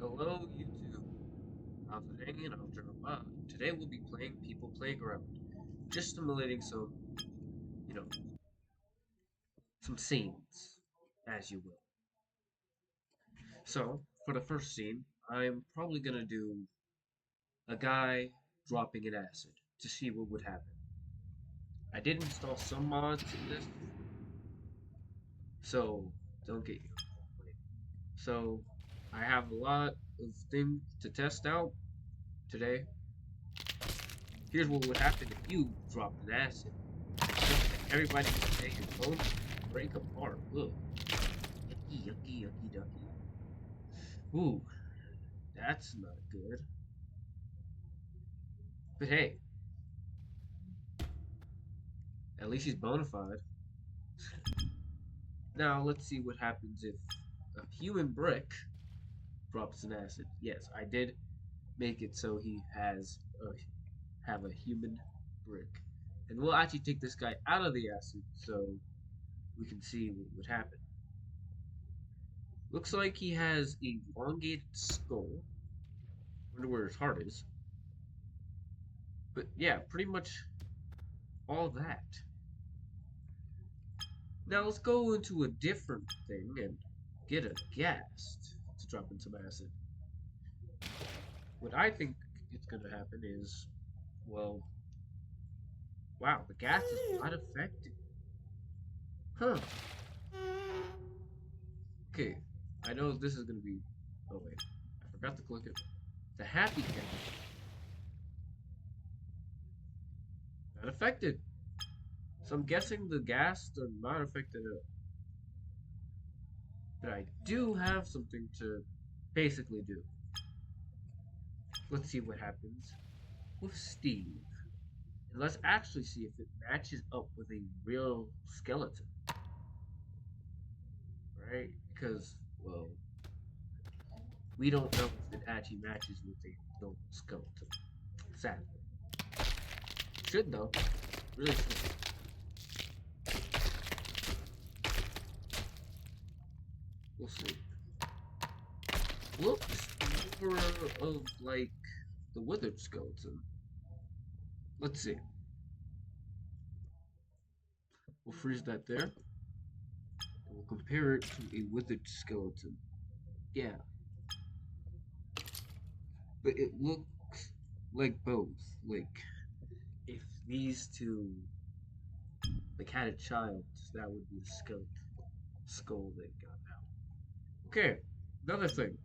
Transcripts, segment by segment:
Hello, YouTube. How's it hanging? I'm Jeremiah. Today we'll be playing People Playground, just simulating you know, some scenes, as you will. So, for the first scene, I'm probably gonna do a guy dropping an acid to see what would happen. I did install some mods in this, so don't get you. So, I have a lot of things to test out today. Here's what would happen if you dropped an acid. Everybody would say your bones break apart. Ugh. Yucky, yucky, yucky, ducky. Ooh, that's not good. But hey, at least he's bona fide. Now let's see what happens if a human brick drops an acid. Yes, I did make it so he have a human brick. And we'll actually take this guy out of the acid so we can see what would happen. Looks like he has a elongated skull. Wonder where his heart is. But yeah, pretty much all that. Now let's go into a different thing and get a ghast to drop in some acid. What I think is going to happen is, well, wow, the gas is not affected. Huh. Okay, I know this is going to be. Oh wait, I forgot to click it. The happy gas not affected. So I'm guessing the gas are not affected at all. But I do have something to basically do. Let's see what happens with Steve. And let's actually see if it matches up with a real skeleton. Right? Because, well, we don't know if it actually matches with a normal skeleton. Sadly. Should though. Really should. We'll see. Looks more of like the withered skeleton. Let's see. We'll freeze that there. And we'll compare it to a withered skeleton. Yeah. But it looks like both. Like if these two like had a child, that would be the skull they got out. Okay, another thing.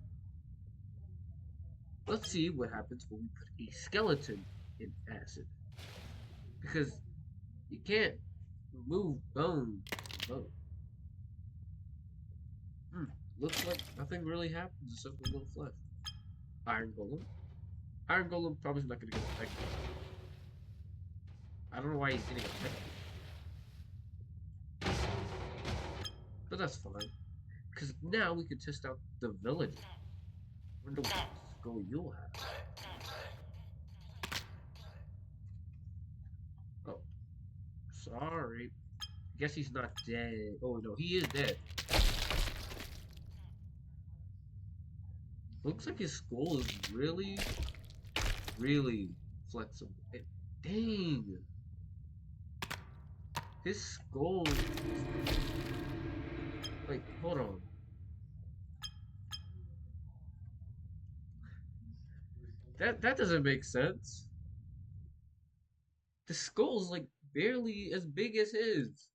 Let's see what happens when we put a skeleton in acid. Because you can't remove bone from bone. Hmm, looks like nothing really happens except for a little flesh. Iron Golem. Iron Golem probably not going to get affected. I don't know why he's getting affected. But that's fine. Because now we can test out the villager. Wonder what skull you'll have. Oh, sorry. Guess he's not dead. Oh no, he is dead. Looks like his skull is really, really flexible. Dang. His skull is like, hold on. That doesn't make sense. The skull's like barely as big as his.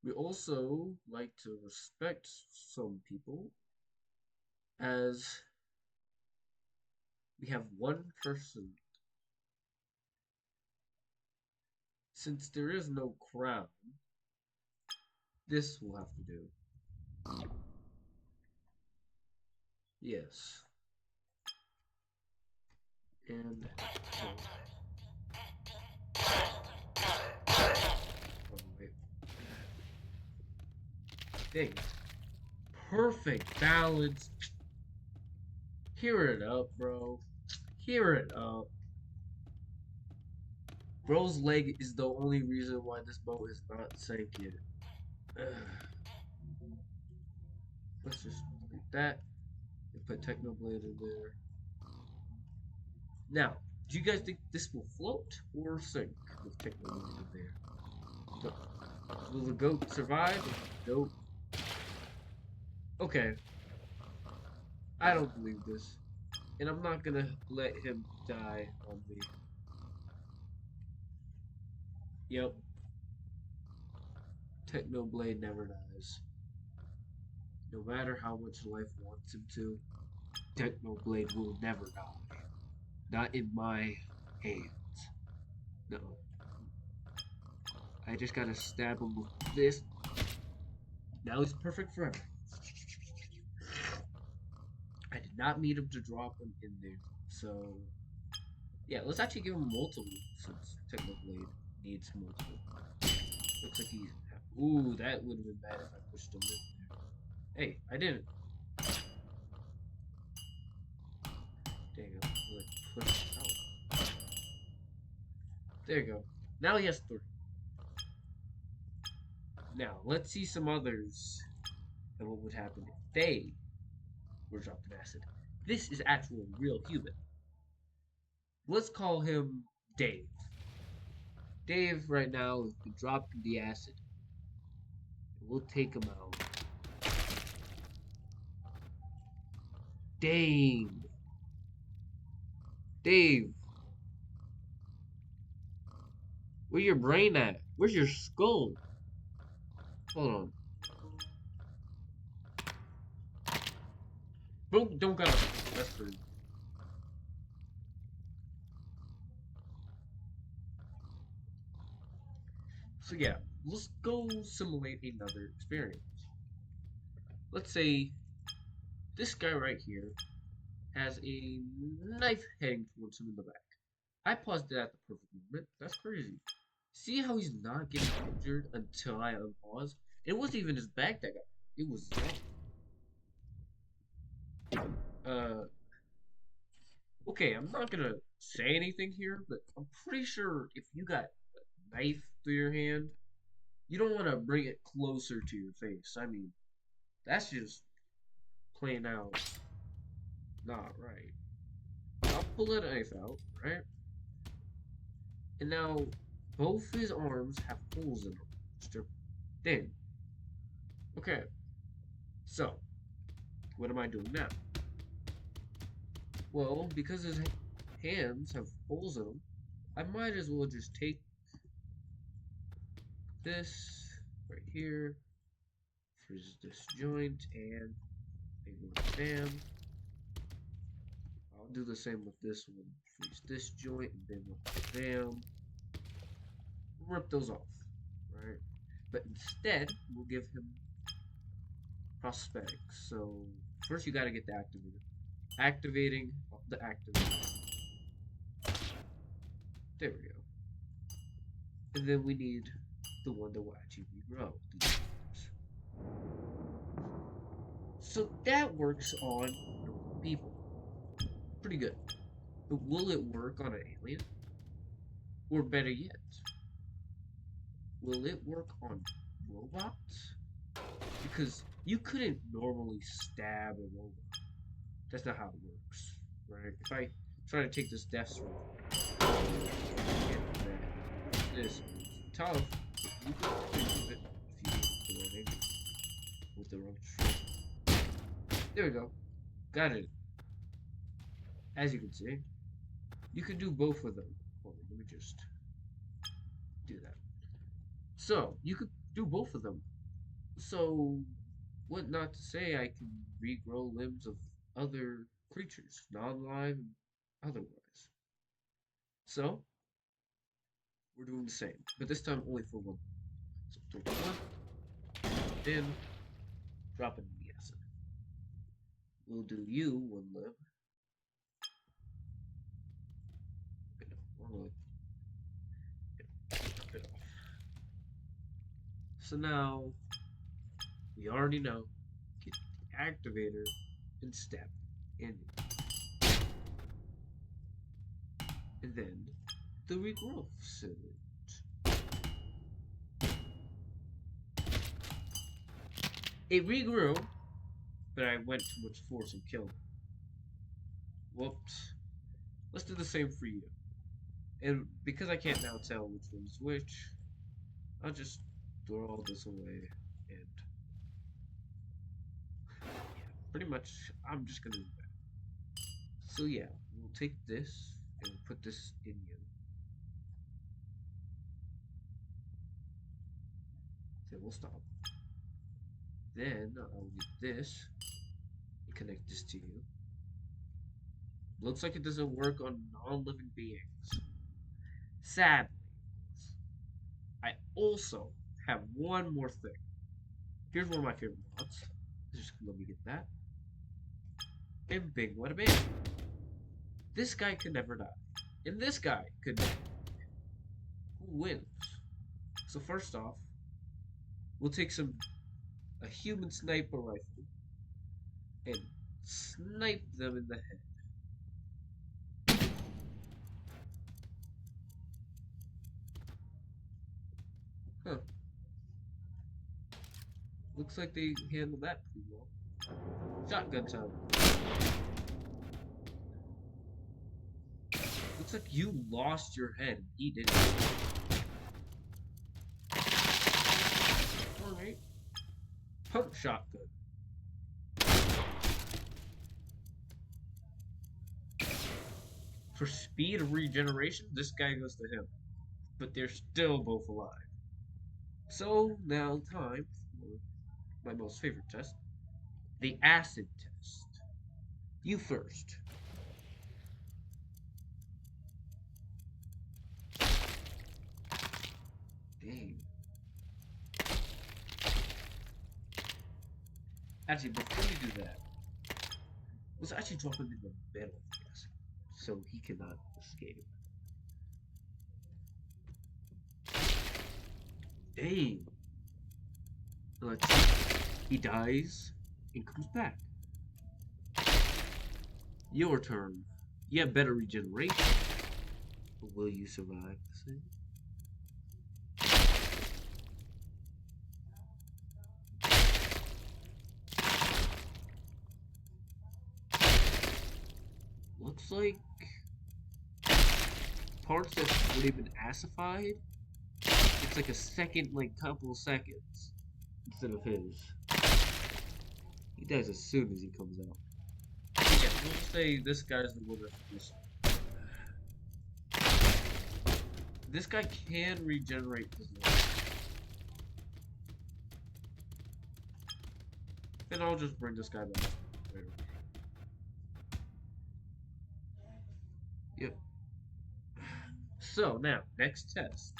We also like to respect some people as we have one person. Since there is no crown, this will have to do. Yes. And oh, wait. Dang. Perfect balance. Hear it up, bro. Hear it up. Bro's leg is the only reason why this boat is not sank yet. Ugh. Let's just delete that and put Technoblade in there. Now, do you guys think this will float or sink with Technoblade in there? Will the goat survive? Goat. Okay, I don't believe this. And I'm not gonna let him die on me. Yep. Technoblade never dies. No matter how much life wants him to, Technoblade will never die. Not in my hands. No. I just gotta stab him with this. Now he's perfect forever. I did not mean him to drop him in there. So, yeah, let's actually give him multiple since Technoblade needs multiple. Looks like he's. Ooh, that would have been bad if I pushed him in there. Hey, I didn't. Dang it. Push out. There you go. Now he has 3. Now, let's see some others and what would happen if they were dropped in acid. This is actual real human. Let's call him Dave. Dave right now has been dropped in the acid. We'll take him out. Dave. Dave. Where's your brain at? Where's your skull? Hold on. Don't go. That's pretty. So yeah, let's go simulate another experience. Let's say this guy right here has a knife heading towards him in the back. I paused it at the perfect moment. That's crazy. See how he's not getting injured until I unpause? It wasn't even his back that got hurt. It was okay, I'm not gonna say anything here, but I'm pretty sure if you got a knife through your hand, you don't want to bring it closer to your face. I mean, that's just plain out not right. I'll pull that knife out, right? And now both his arms have holes in them. Mr. Then, okay, so what am I doing now? Well, because his hands have holes in them, I might as well just take this right here, freeze this joint, and bam. I'll do the same with this one. Freeze this joint, and then bam. Rip those off, right? But instead, we'll give him prosthetics. So first you gotta get the activator. Activating the activator. There we go. And then we need the one that will actually regrow. So that works on normal people. Pretty good. But will it work on an alien? Or better yet, will it work on robots? Because you couldn't normally stab a robot. That's not how it works, right? If I try to take this death scroll, this is tough. You could do it if you do it with the wrong trick. There we go. Got it. As you can see, you can do both of them. Hold on, let me just do that. So, you could do both of them. So, what not to say, I can regrow limbs of other creatures, non-live and otherwise. So, we're doing the same, but this time only for one. So, 31, then drop it in the acid. We'll do you one limb. So now, we already know, get the activator and step in. And then, the regrowth suit. It regrew, but I went too much force and killed him. Whoops. Let's do the same for you. And because I can't now tell which one's which, I'll just throw all this away and yeah, pretty much I'm just gonna do that. So yeah, we'll take this and we'll put this in you. Then we'll stop. Then I'll get this and connect this to you. Looks like it doesn't work on non-living beings. Sadly. I also have one more thing. Here's one of my favorite mods. Just let me get that. And bing, what a bing. This guy could never die. And this guy could never die. Who wins? So first off, we'll take a human sniper rifle and snipe them in the head. Huh. Looks like they handled that pretty well. Shotgun time. Looks like you lost your head. He didn't. Alright. Pump shotgun. For speed of regeneration, this guy goes to him. But they're still both alive. So now time for my most favorite test. The acid test. You first. Dang. Actually, before we do that, let's actually drop him in the middle of the acid, so he cannot escape. Dang. Let's see. He dies and comes back. Your turn. You have better regeneration. But will you survive the same? Looks like parts that would have been acidified. It's like a second, couple seconds instead of his. He dies as soon as he comes out. Yeah, we'll say this guy's the winner for this one. This guy can regenerate his life. And I'll just bring this guy back. Yep. So now, next test.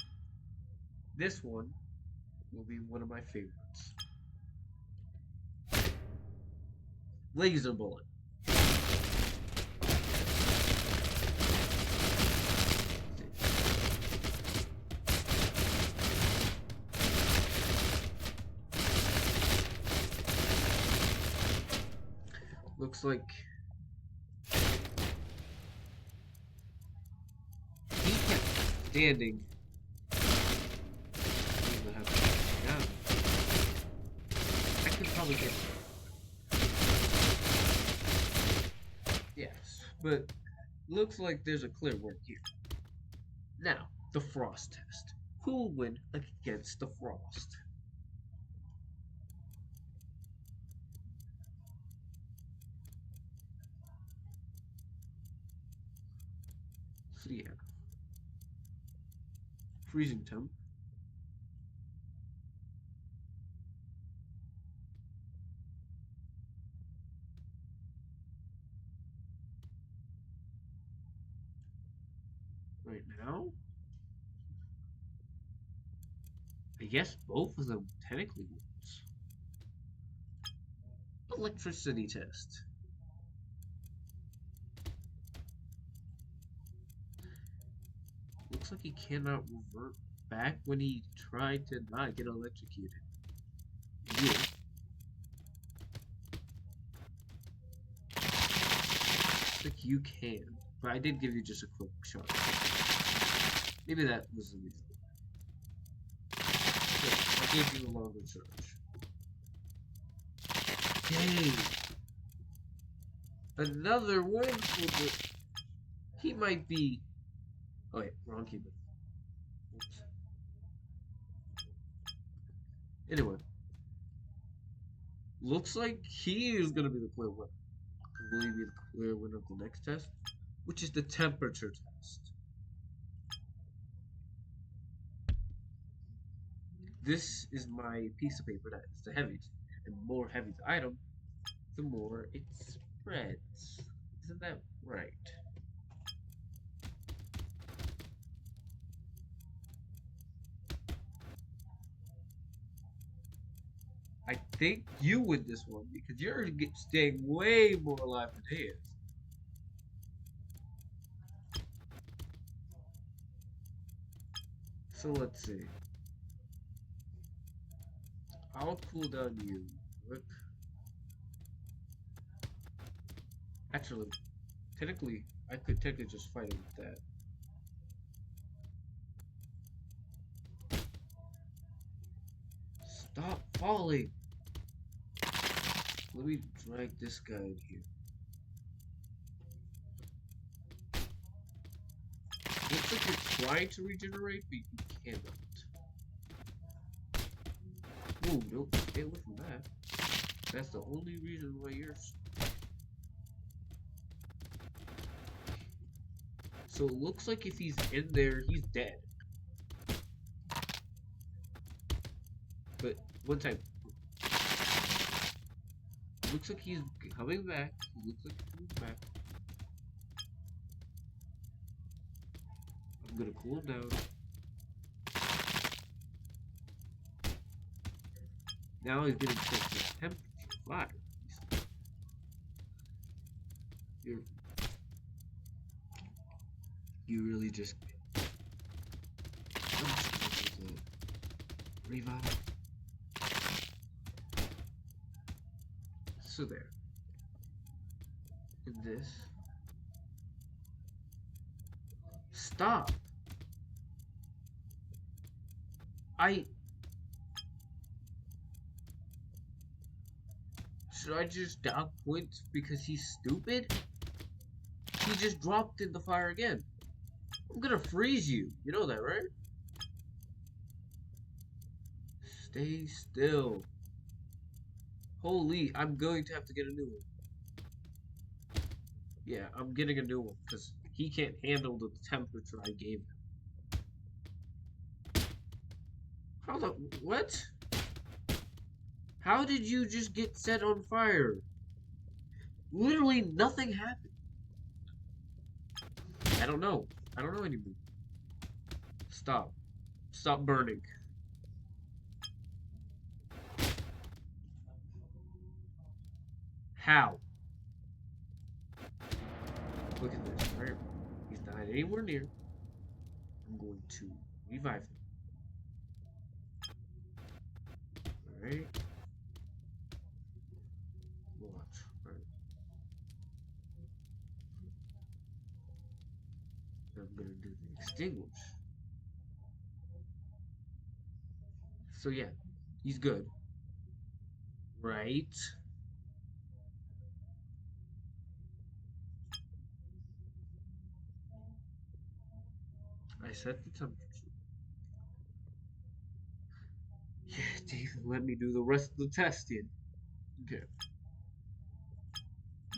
This one will be one of my favorites. Laser bullet. Looks like he kept standing. I could probably get yes, but looks like there's a clear win here. Now, the frost test. Who will win against the frost? So yeah. Freezing temp. Right now, I guess both of them technically wins. Electricity test. Looks like he cannot revert back when he tried to not get electrocuted. Yeah. Looks like you can, but I did give you just a quick shot. Maybe that was the reason. I gave you a longer charge. Dang! Another one for the... He might be... Oh wait, wrong keyboard. Oops. Anyway. Looks like he is gonna be the clear winner. Will he be the clear winner of the next test? Which is the temperature test. This is my piece of paper that is the heaviest. And the more heavy the item, the more it spreads. Isn't that right? I think you win this one because you're staying way more alive than he is. So let's see. I'll cool down you. Look. Actually, technically, I could technically just fight him with that. Stop falling! Let me drag this guy in here. Looks like you're trying to regenerate, but you cannot. Ooh, nope, stay away from that. That's the only reason why you're... So it looks like if he's in there, he's dead. But one time, looks like he's coming back. He looks like he's coming back. I'm gonna cool him down. Now he's gonna check the temperature. Fire. You really just revive. So there. And this. Stop. Should I just down points because he's stupid? He just dropped in the fire again. I'm gonna freeze you. You know that, right? Stay still. Holy, I'm going to have to get a new one. Yeah, I'm getting a new one because he can't handle the temperature I gave him. How the... What? How did you just get set on fire? Literally nothing happened. I don't know. I don't know anymore. Stop. Stop burning. How? Look at this. Right? He's not anywhere near. I'm going to revive him. Alright. Watch. Alright. I'm gonna do the extinguish. So yeah, he's good. Right? I set the temperature. Yeah, David, let me do the rest of the testing. Okay.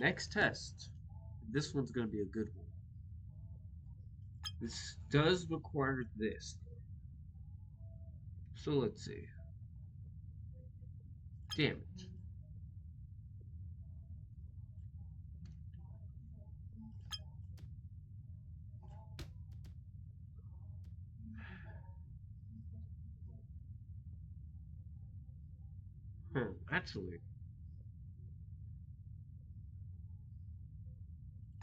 Next test. This one's gonna be a good one. This does require this. So let's see. Damn it. Actually.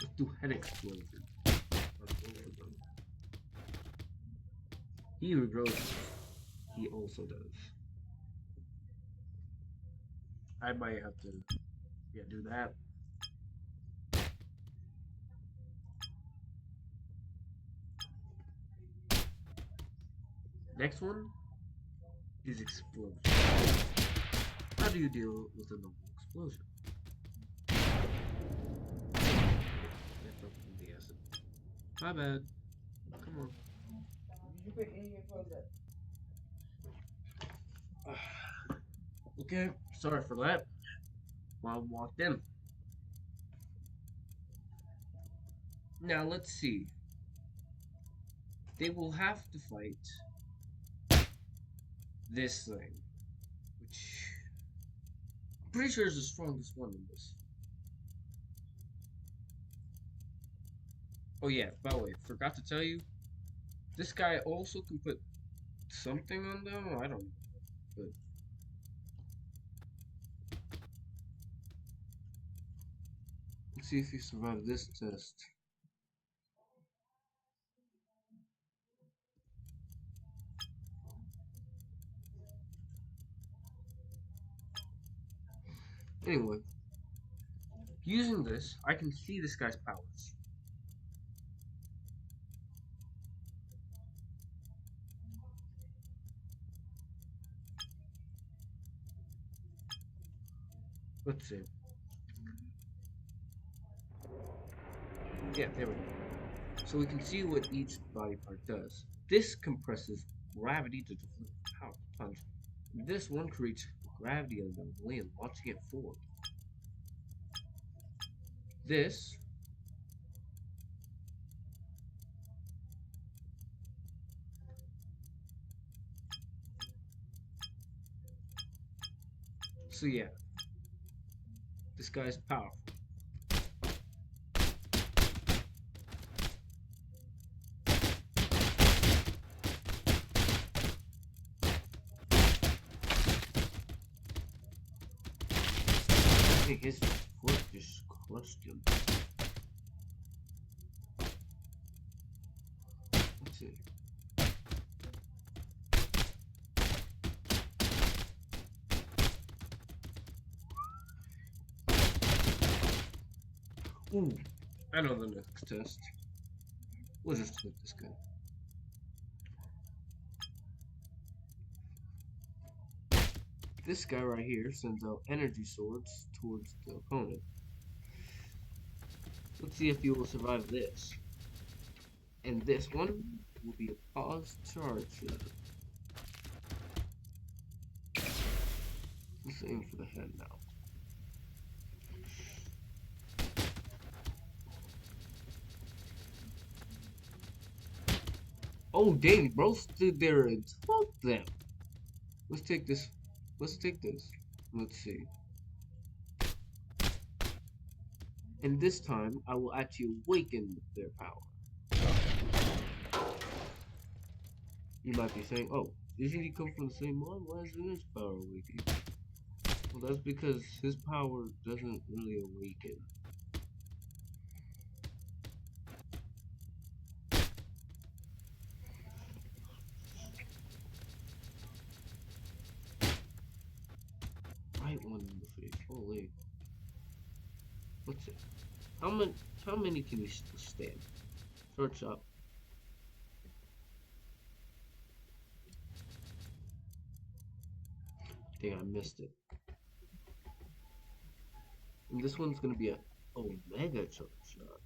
Let's do head explosion. He regrows. He also does. I might have to, yeah, do that. Next one is explosion. How do you deal with a normal explosion? My bad. Come on. Did you put any of your clothes up? Okay, sorry for that. Mom walked in. Now let's see. They will have to fight this thing, which I'm pretty sure is the strongest one in this. Oh yeah, by the way, forgot to tell you, this guy also can put something on them. I don't know, but let's see if you survive this test. Anyway, using this, I can see this guy's powers. Let's see. Yeah, there we go. So we can see what each body part does. This compresses gravity to deflect a power punch. This one creates gravity anomaly and launching it forward. This so yeah, this guy's powerful. I think his foot just crushed him. Let's see. Ooh, I know the next test. We'll just hit this guy. This guy right here sends out energy swords towards the opponent. Let's see if you will survive this. And this one will be a pause charge. Let's aim for the head now. Oh dang, bro stood there and took them. Let's take this. Let's take this. Let's see. And this time, I will actually awaken their power. You might be saying, oh, isn't he come from the same one? Why isn't his power awakening? Well, that's because his power doesn't really awaken. Right one in the face. Holy. What's it? How many can you stand? Search up. Dang, I missed it. And this one's gonna be a Omega Choke Shot.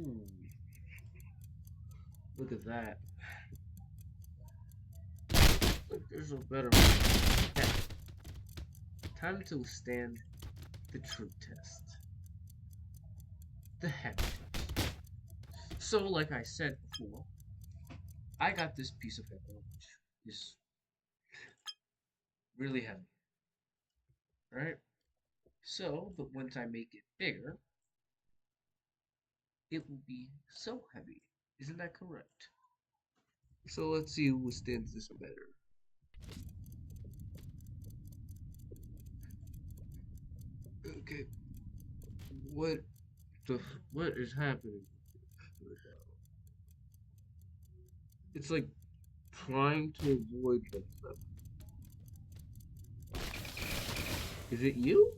Ooh. Look at that. Look, there's a better one. Yeah. Time to withstand the true test. The heavy test. So, like I said before, I got this piece of paper which is really heavy. Right? So, but once I make it bigger, it will be so heavy. Isn't that correct? So let's see who withstands this better. Okay. What what is happening? It's like trying to avoid them. Is it you?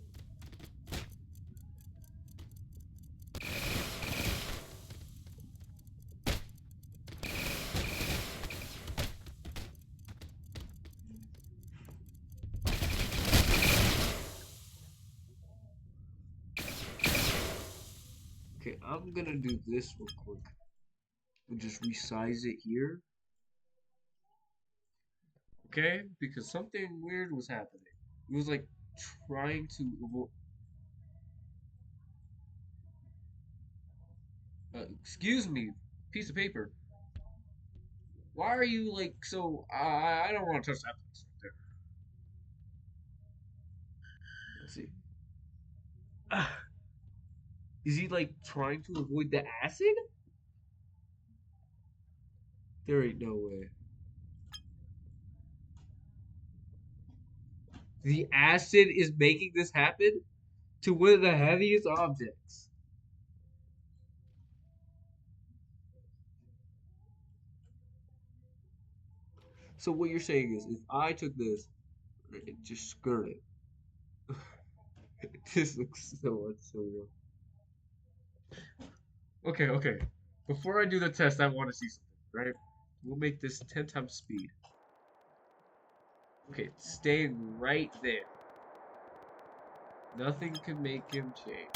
Okay, I'm gonna do this real quick. We'll just resize it here. Okay? Because something weird was happening. It was like trying to avoid. Excuse me, piece of paper. Why are you like so? I don't want to touch that place right there. Let's see. Ah, is he like trying to avoid the acid? There ain't no way. The acid is making this happen to one of the heaviest objects. So what you're saying is, if I took this and just skirt it, this looks so unsurreal. Okay, okay. Before I do the test, I want to see something, right? We'll make this 10 times speed. Okay, staying right there. Nothing can make him change.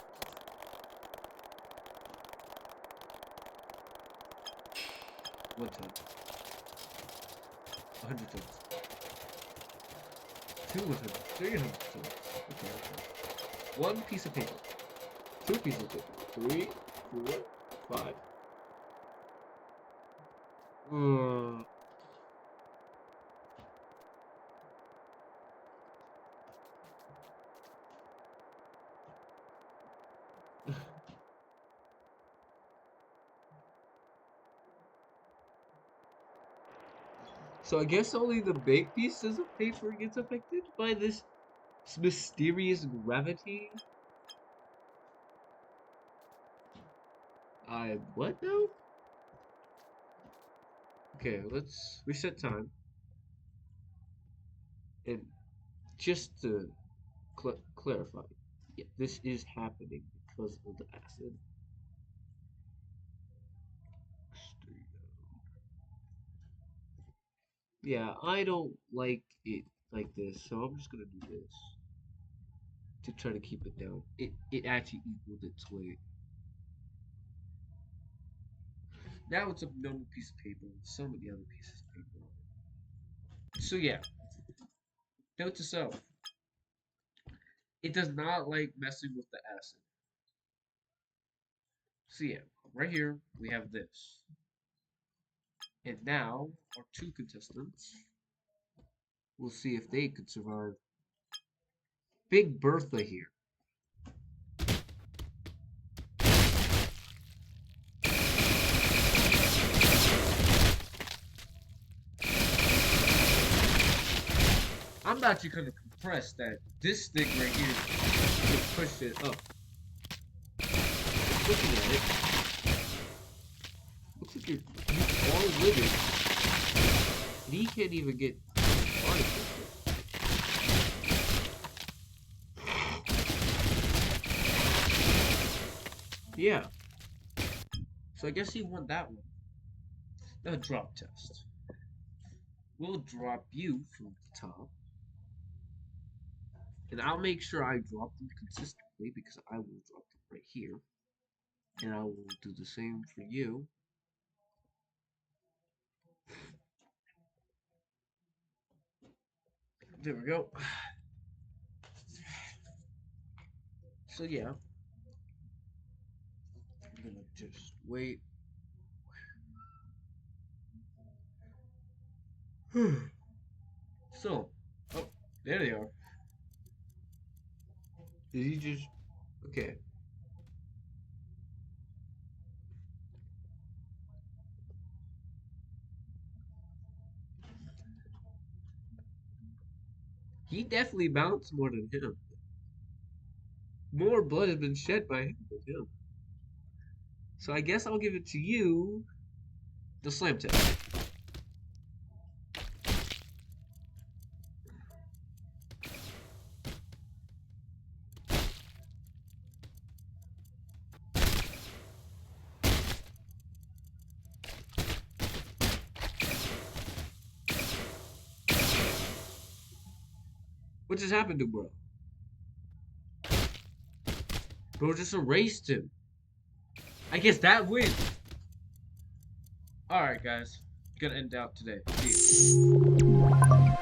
One time. 100 times. 200, 300 times. Okay, okay. One piece of paper. Two pieces of paper. 3, 4, 5. So I guess only the big pieces of paper gets affected by this mysterious gravity. What now? Okay, let's reset time. And just to clarify, yeah, this is happening because of the acid. Yeah, I don't like it like this, so I'm just gonna do this to try to keep it down. It actually equaled its weight. Now it's a normal piece of paper with so many other pieces of paper on it. So yeah, note to self. It does not like messing with the acid. So yeah, right here we have this. And now our two contestants, we'll see if they could survive. Big Bertha here. I'm actually kind of impressed that this thing right here just pushed it up. Looking at it, looks like you're all living. And he can't even get body Yeah. So I guess he won that one. The drop test. We'll drop you from the top. And I'll make sure I drop them consistently because I will drop them right here. And I will do the same for you. There we go. So yeah. I'm gonna just wait. So, oh, there they are. Did he just... Okay. He definitely bounced more than him. More blood has been shed by him than him. So I guess I'll give it to you, the slam test. What just happened to bro? Bro just erased him. I guess that wins. Alright, guys. Gonna end out today. See ya.